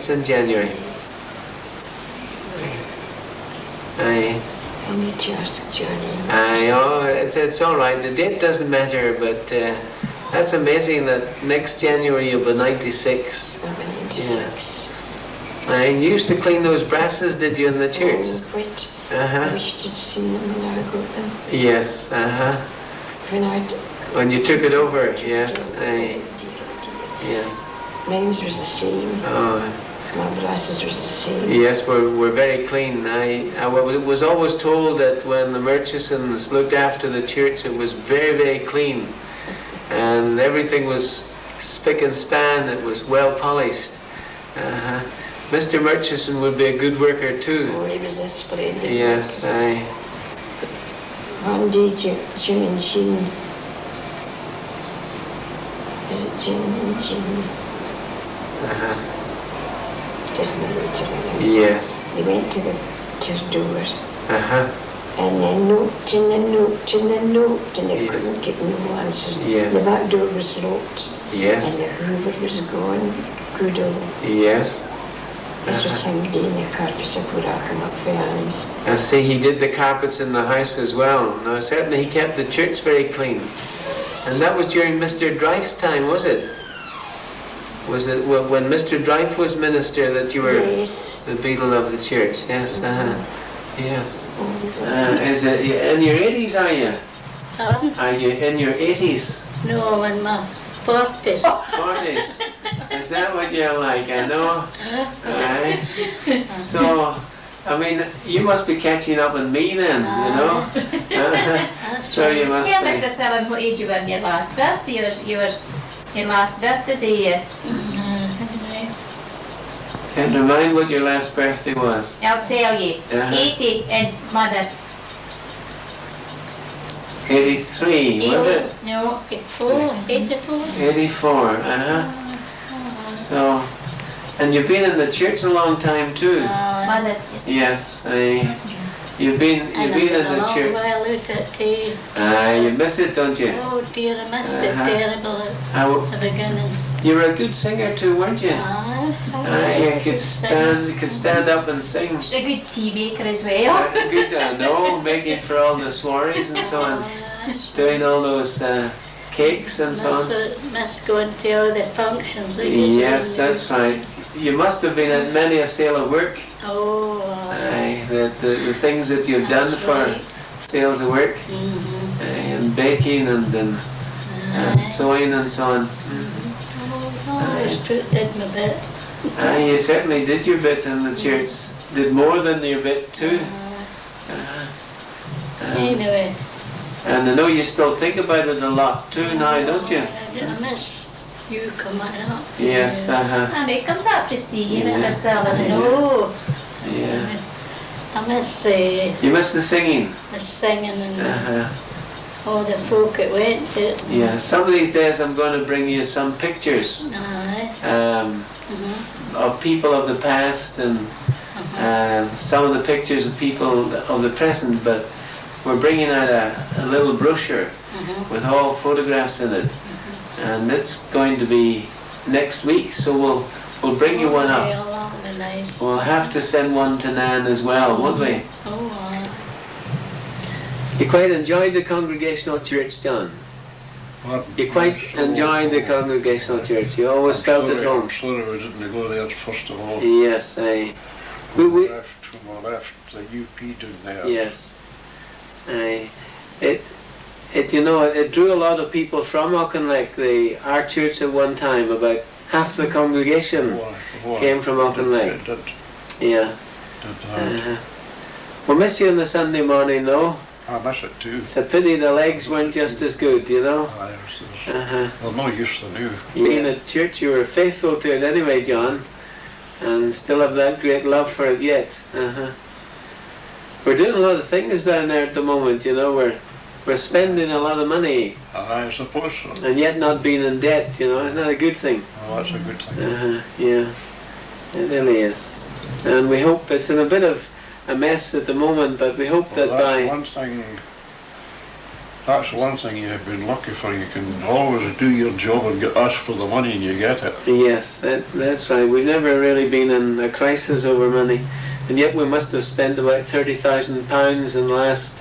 It's in January. Aye. I need to ask Johnny. Aye, oh, it's all right. The date doesn't matter, but that's amazing that next January you'll be 96. I'll be 96. Yeah. Aye, you used to clean those brasses, did you, in the church? Oh, quite. Uh-huh. I wish you'd seen them when I got them. Yes, uh-huh. When you took it over, yes, aye. Yes. Mine was the same. Oh. My brasses was the same. Yes, we're very clean. I was always told that when the Murchisons looked after the church, it was very, very clean. And everything was spick and span, it was well polished. Mr. Murchison would be a good worker too. Oh, he was a splendid Yes, worker. aye. One day, Jim and Jean, was it Jim and Jean? Just a later on. Yes. They went to the door. And they knocked and they knocked and they knocked and they couldn't get no answer. Yes. The back door was locked. Yes. And the hoover was gone. Good old. Yes. This was him doing the carpets before I come up for Annie's. I see he did the carpets in the house as well. Now certainly he kept the church very clean. And that was during Mr. Dreyf's time, was it? Was it when Mr. Dreyf was minister that you were the beadle of the church? Yes, yes. Is it in your 80s, are you? Pardon? Are you in your 80s? No, in my 40s. 40s? Is that what you're like? I know. Aye. So, I mean, you must be catching up on me then, you know? So you must be. Mr. Sullivan, what age you were in your last birthday? Your last birthday day? Can you remind what your last birthday was? I'll tell you. 80 and Mother. 83, was it? No, 84. 84. 84, So, and you've been in the church a long time too. Mother. Yes, you've been in the church. Well, out at tea. You miss it, don't you? Oh dear, I missed it terrible at the beginning. You were a good singer too, weren't you? You could stand up and sing. A good tea maker as well. Good, I know, making for all the soirees and so on, doing all those cakes and so on. Must go into all the functions. Yes, that's right. You must have been at many a sale of work. Oh. The things that you've done for sales of work, and baking and sewing and so on. Did my bit. You certainly did your bit in the church. Did more than your bit too. Anyway. And I know you still think about it a lot too now, don't you? I missed you coming up. Yes, And he comes up to see you, Mr. Sullivan. Oh. Yeah. I miss you miss the singing? The singing and all the folk that went to it. Yeah, some of these days I'm going to bring you some pictures of people of the past and some of the pictures of people of the present, but we're bringing out a little brochure with all photographs in it, and it's going to be next week, so we'll bring you one up. Nice. We'll have to send one to Nan as well, won't we? You quite enjoyed the Congregational Church, John? What? You quite enjoyed the Congregational Church? You always felt at home? I'm sorry we didn't go there first of all. Yes, we left the UP down there. Yes. It drew a lot of people from Auchinleck. Our church at one time, about half the congregation came from Auchinleck. It did. Yeah. We'll miss you on the Sunday morning though. I miss it too. It's a pity the legs weren't just as good, you know. Well, no use to do. Being at church, you were faithful to it anyway, John, and still have that great love for it yet. We're doing a lot of things down there at the moment, you know. We're spending a lot of money. I suppose so. And yet not being in debt, you know. Isn't that a good thing? Oh, that's a good thing. Yeah, it really is. And we hope it's in a bit of a mess at the moment, but we hope that by... One thing That's one thing you've been lucky for. You can always do your job and ask for the money and you get it. Yes, that's right. We've never really been in a crisis over money, and yet we must have spent about £30,000 in the last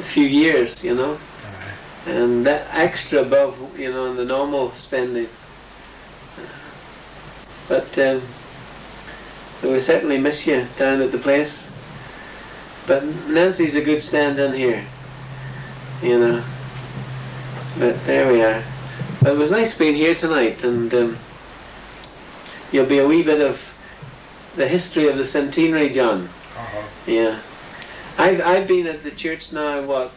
few years, you know, and that extra above, you know, the normal spending. But we certainly miss you down at the place. But Nancy's a good stand-in here, you know. But there we are. But it was nice being here tonight, and you'll be a wee bit of the history of the Centenary, John. Yeah. I've been at the church now, what,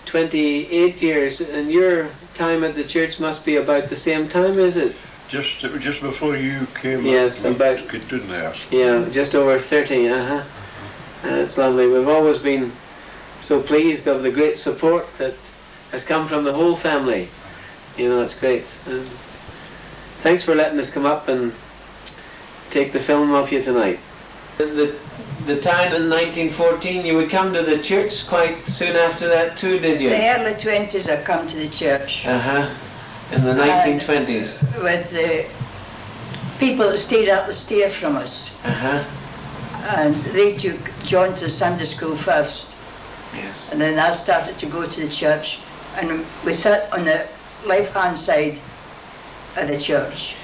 28 years, and your time at the church must be about the same time, is it? Just before you came. Yes, about. Yeah, just over 30. That's lovely. We've always been so pleased of the great support that has come from the whole family. You know, it's great. Thanks for letting us come up and take the film of you tonight. The time in 1914, you would come to the church quite soon after that too, did you? The early 20s I come to the church. In the 1920s. With the people that stayed up the stair from us. And they took John to the Sunday school first. Yes. And then I started to go to the church. And we sat on the left-hand side of the church.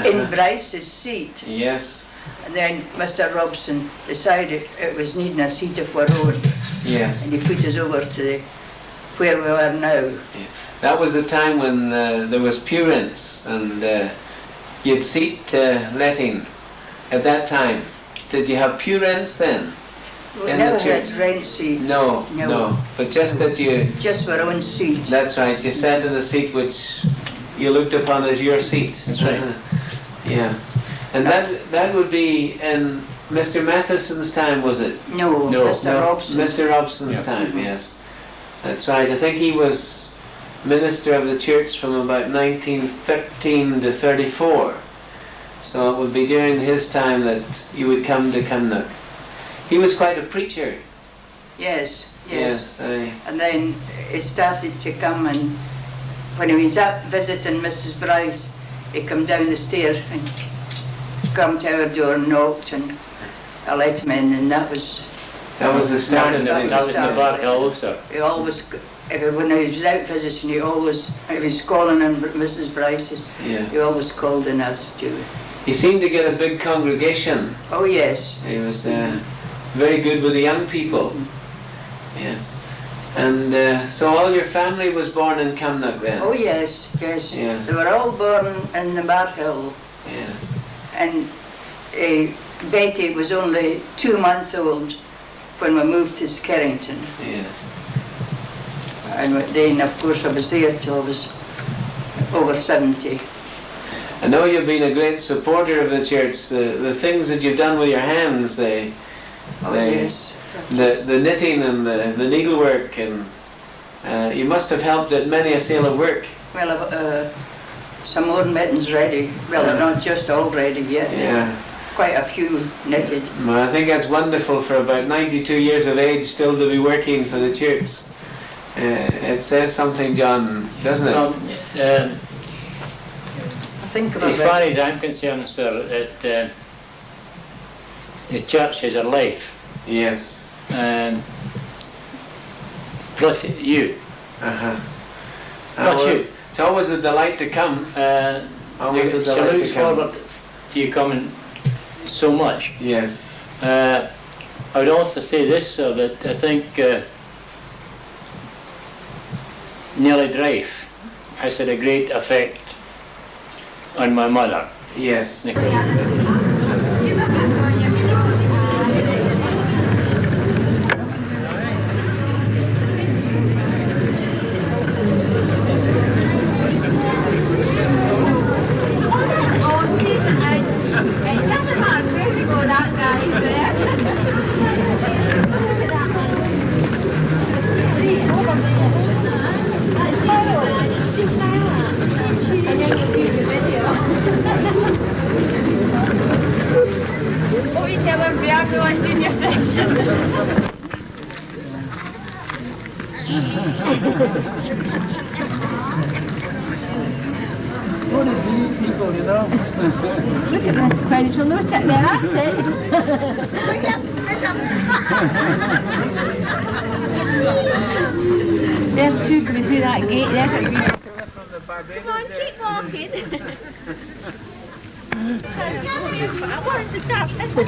In Bryce's seat. Yes. And then Mr. Robson decided it was needing a seat of our own. Yes. And he put us over to where we are now. Yeah. That was the time when there was pew rents, and you'd seat letting at that time. Did you have pew rents then? We in never the church? had rent seats. No. But just that you... Just our own seat. That's right. You sat in the seat which you looked upon as your seat. That's right. Yeah. And that would be in Mr. Matheson's time, was it? No. Mr. Robson. Mr. Robson's time, yes. That's right. I think he was minister of the church from about 1913 to 34. So it would be during his time that you would come to Cumnock. He was quite a preacher. Yes. And then he started to come, and when he was up visiting Mrs. Bryce, he come down the stair and come to our door and knocked, and I let him in, and that was the start of it. That was in the Bar Hill also. He always, when he was out visiting, he was calling in Mrs. Bryce's. Yes. He always called in us too. He seemed to get a big congregation. Oh yes. He was very good with the young people. Yes. And so all your family was born in Cumnock then? Oh yes. They were all born in the Bar Hill. Yes. And Betty was only 2 months old when we moved to Skerrington. Yes. And then, of course, I was there till I was over 70. I know you've been a great supporter of the church. The things that you've done with your hands, Yes. The knitting and the needlework, and you must have helped at many a sale of work. Well, some more mittens ready. Well, they're not just all ready yet. Yeah. Quite a few knitted. Well, I think that's wonderful for about 92 years of age still to be working for the church. It says something, John, doesn't it? Well, I think as far as I'm concerned, sir, that the church is a life. Yes. And plus you. Plus you. It's always a delight to come. Always a She delight looks to come. forward to you coming so much. Yes. I would also say this, sir, that I think Nellie Drive has had a great effect on my mother. Yes. What is these people, you know? Look at this credential, look at there, that's it. There's two coming through that gate, there's a green. Come on, keep walking. What's the top? That's it.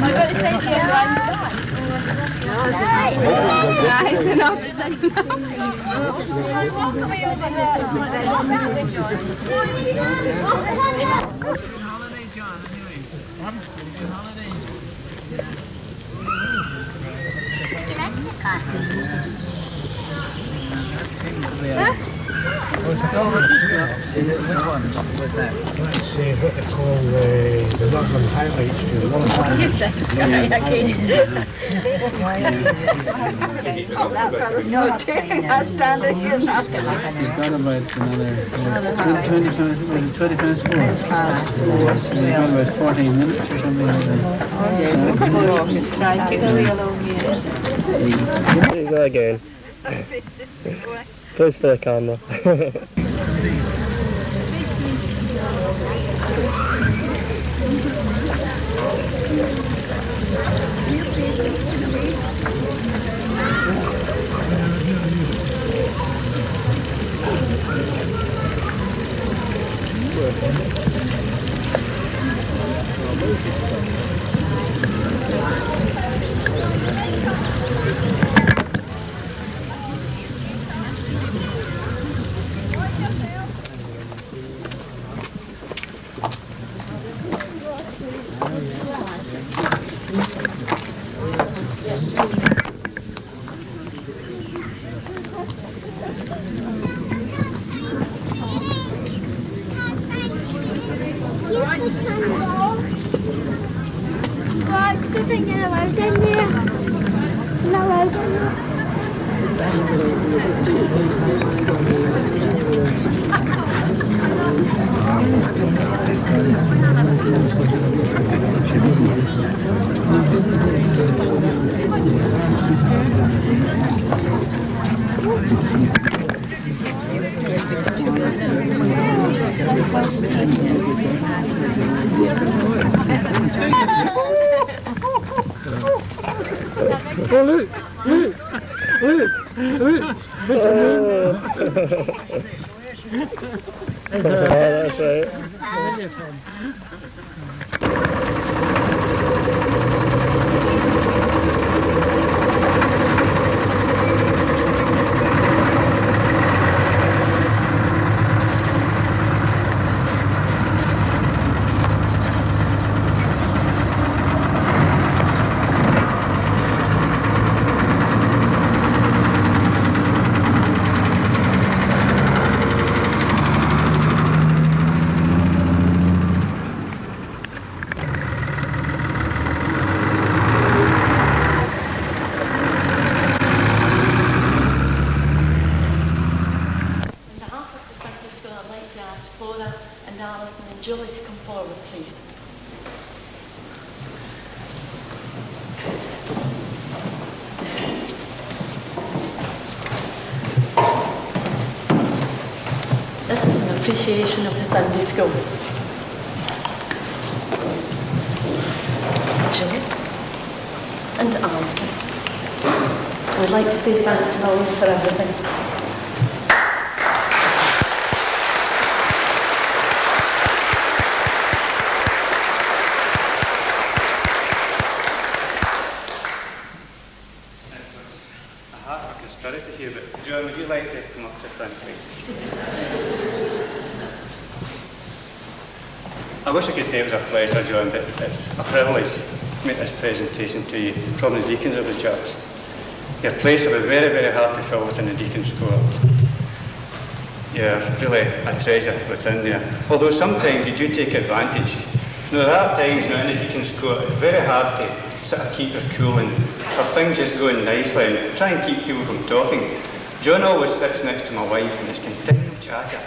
I got to say to you, nice enough. Holiday, John, anyway. Holiday. That seems to be which one was that? Let's see what they call the Rutland highlights to No, I'm standing here now. You've got about another 20 past 4. So you've got about 14 minutes or something like that. Try to go along here. There you go again. Close for the camera. That's right. This is an appreciation of the Sunday School. Julie and Alison. We'd like to say thanks to Lord for everything. Conspiracy here, but John, would you like to come up to the front, please? I wish I could say it was a pleasure, John, but it's a privilege to make this presentation to you from the deacons of the church. Your place will be very, very hard to fill within the deacons' corps. you're really a treasure within there. Although sometimes you do take advantage. Now, there are times now in the Deacon's Court, it's very hard to sort of keep your cool and for things just going nicely and try and keep people from talking. John always sits next to my wife and it's continual chatter.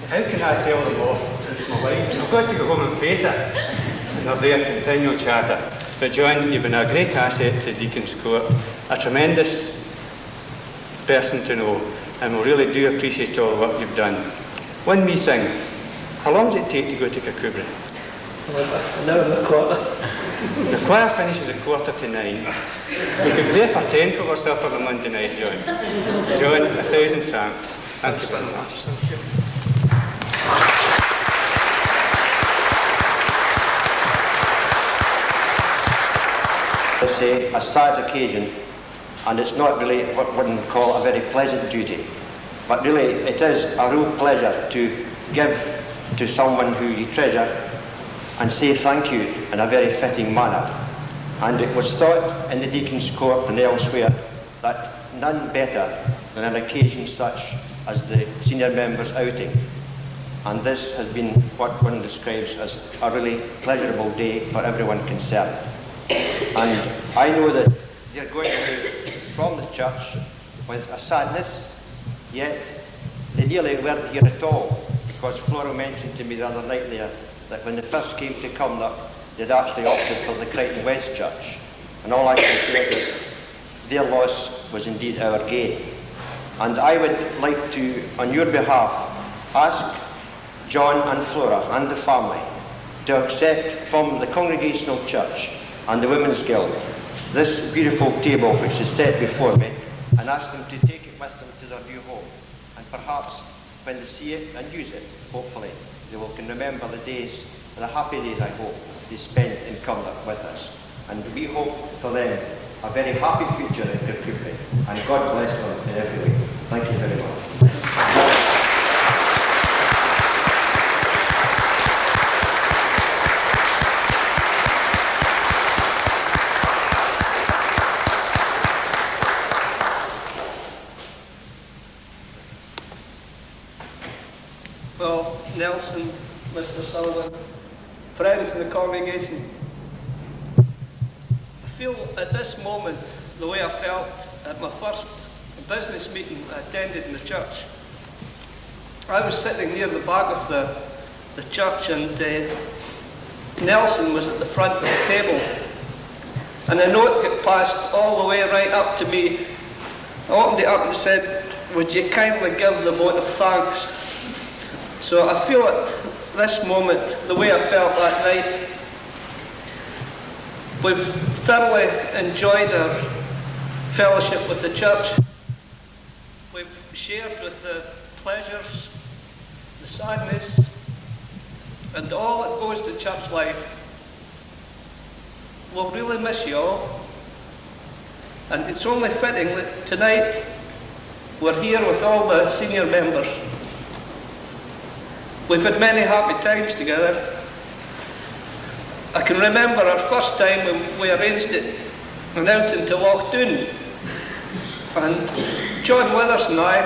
How can I tell them off that it's my wife? I've got to go home and face it. And they're there, continual chatter. But John, you've been a great asset to Deacon's Court, a tremendous person to know, and we really do appreciate all the work you've done. One wee thing, how long does it take to go to Kirkcudbright? An hour and a quarter. The choir finishes at 8:45. We could play for 10 for ourselves on a Monday night, John. John, 1,000 thanks. Thank you very much. Thank you. I say a sad occasion, and it's not really what one would call a very pleasant duty, but really it is a real pleasure to give to someone who you treasure and say thank you in a very fitting manner. And it was thought in the Deacon's Court and elsewhere that none better than an occasion such as the senior members' outing. And this has been what one describes as a really pleasurable day for everyone concerned. And I know that you're going away from the church with a sadness, yet they nearly weren't here at all, because Flora mentioned to me the other night there that when they first came to Cumnock, they'd actually opted for the Crichton West Church. And all I can say is their loss was indeed our gain. And I would like to, on your behalf, ask John and Flora and the family to accept from the Congregational Church and the Women's Guild this beautiful table which is set before me, and ask them to take it with them to their new home. And perhaps when they see it and use it, hopefully, they can remember the days, the happy days, I hope, they spent in Cumnock with us. And we hope for them a very happy future in Kirkcudbright, and God bless them in every way. Thank you very much. Well, Nelson, Mr. Sullivan, friends in the congregation, I feel at this moment the way I felt at my first business meeting I attended in the church. I was sitting near the back of the church, and Nelson was at the front of the table, and a note got passed all the way right up to me. I opened it up and said, "Would you kindly give the vote of thanks?" So I feel at this moment the way I felt that night. We've thoroughly enjoyed our fellowship with the church. We've shared with the pleasures, the sadness, and all that goes to church life. We'll really miss you all. And it's only fitting that tonight we're here with all the senior members. We've had many happy times together. I can remember our first time when we arranged it and out into Lochdoon. And John Withers and I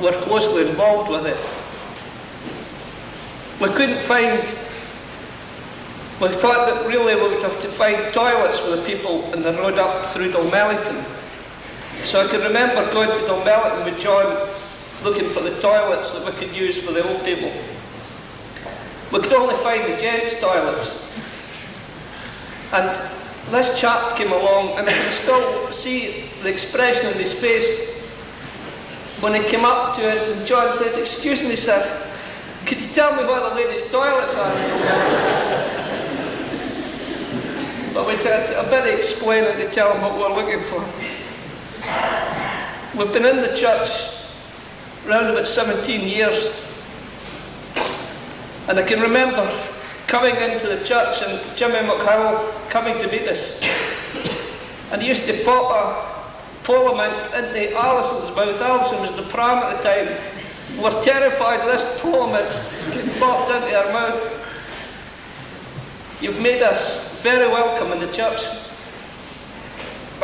were closely involved with it. We thought that really we would have to find toilets for the people in the road up through Dalmellington. So I can remember going to Dalmellington with John, looking for the toilets that we could use for the old people. We could only find the gents' toilets. And this chap came along, and I can still see the expression on his face when he came up to us, and John says, "Excuse me, sir, could you tell me where the ladies' toilets are?" But we had a bit of explaining to tell him what we're looking for. We've been in the church around about 17 years. And I can remember coming into the church and Jimmy McHowell coming to meet us. And he used to pop a polament into Alison's mouth. Alison was the pram at the time. We were terrified of this polament getting popped into her mouth. You've made us very welcome in the church.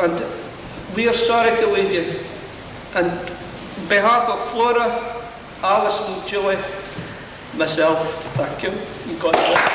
And we are sorry to leave you. And on behalf of Flora Alison, Julie, myself, thank you. And God bless.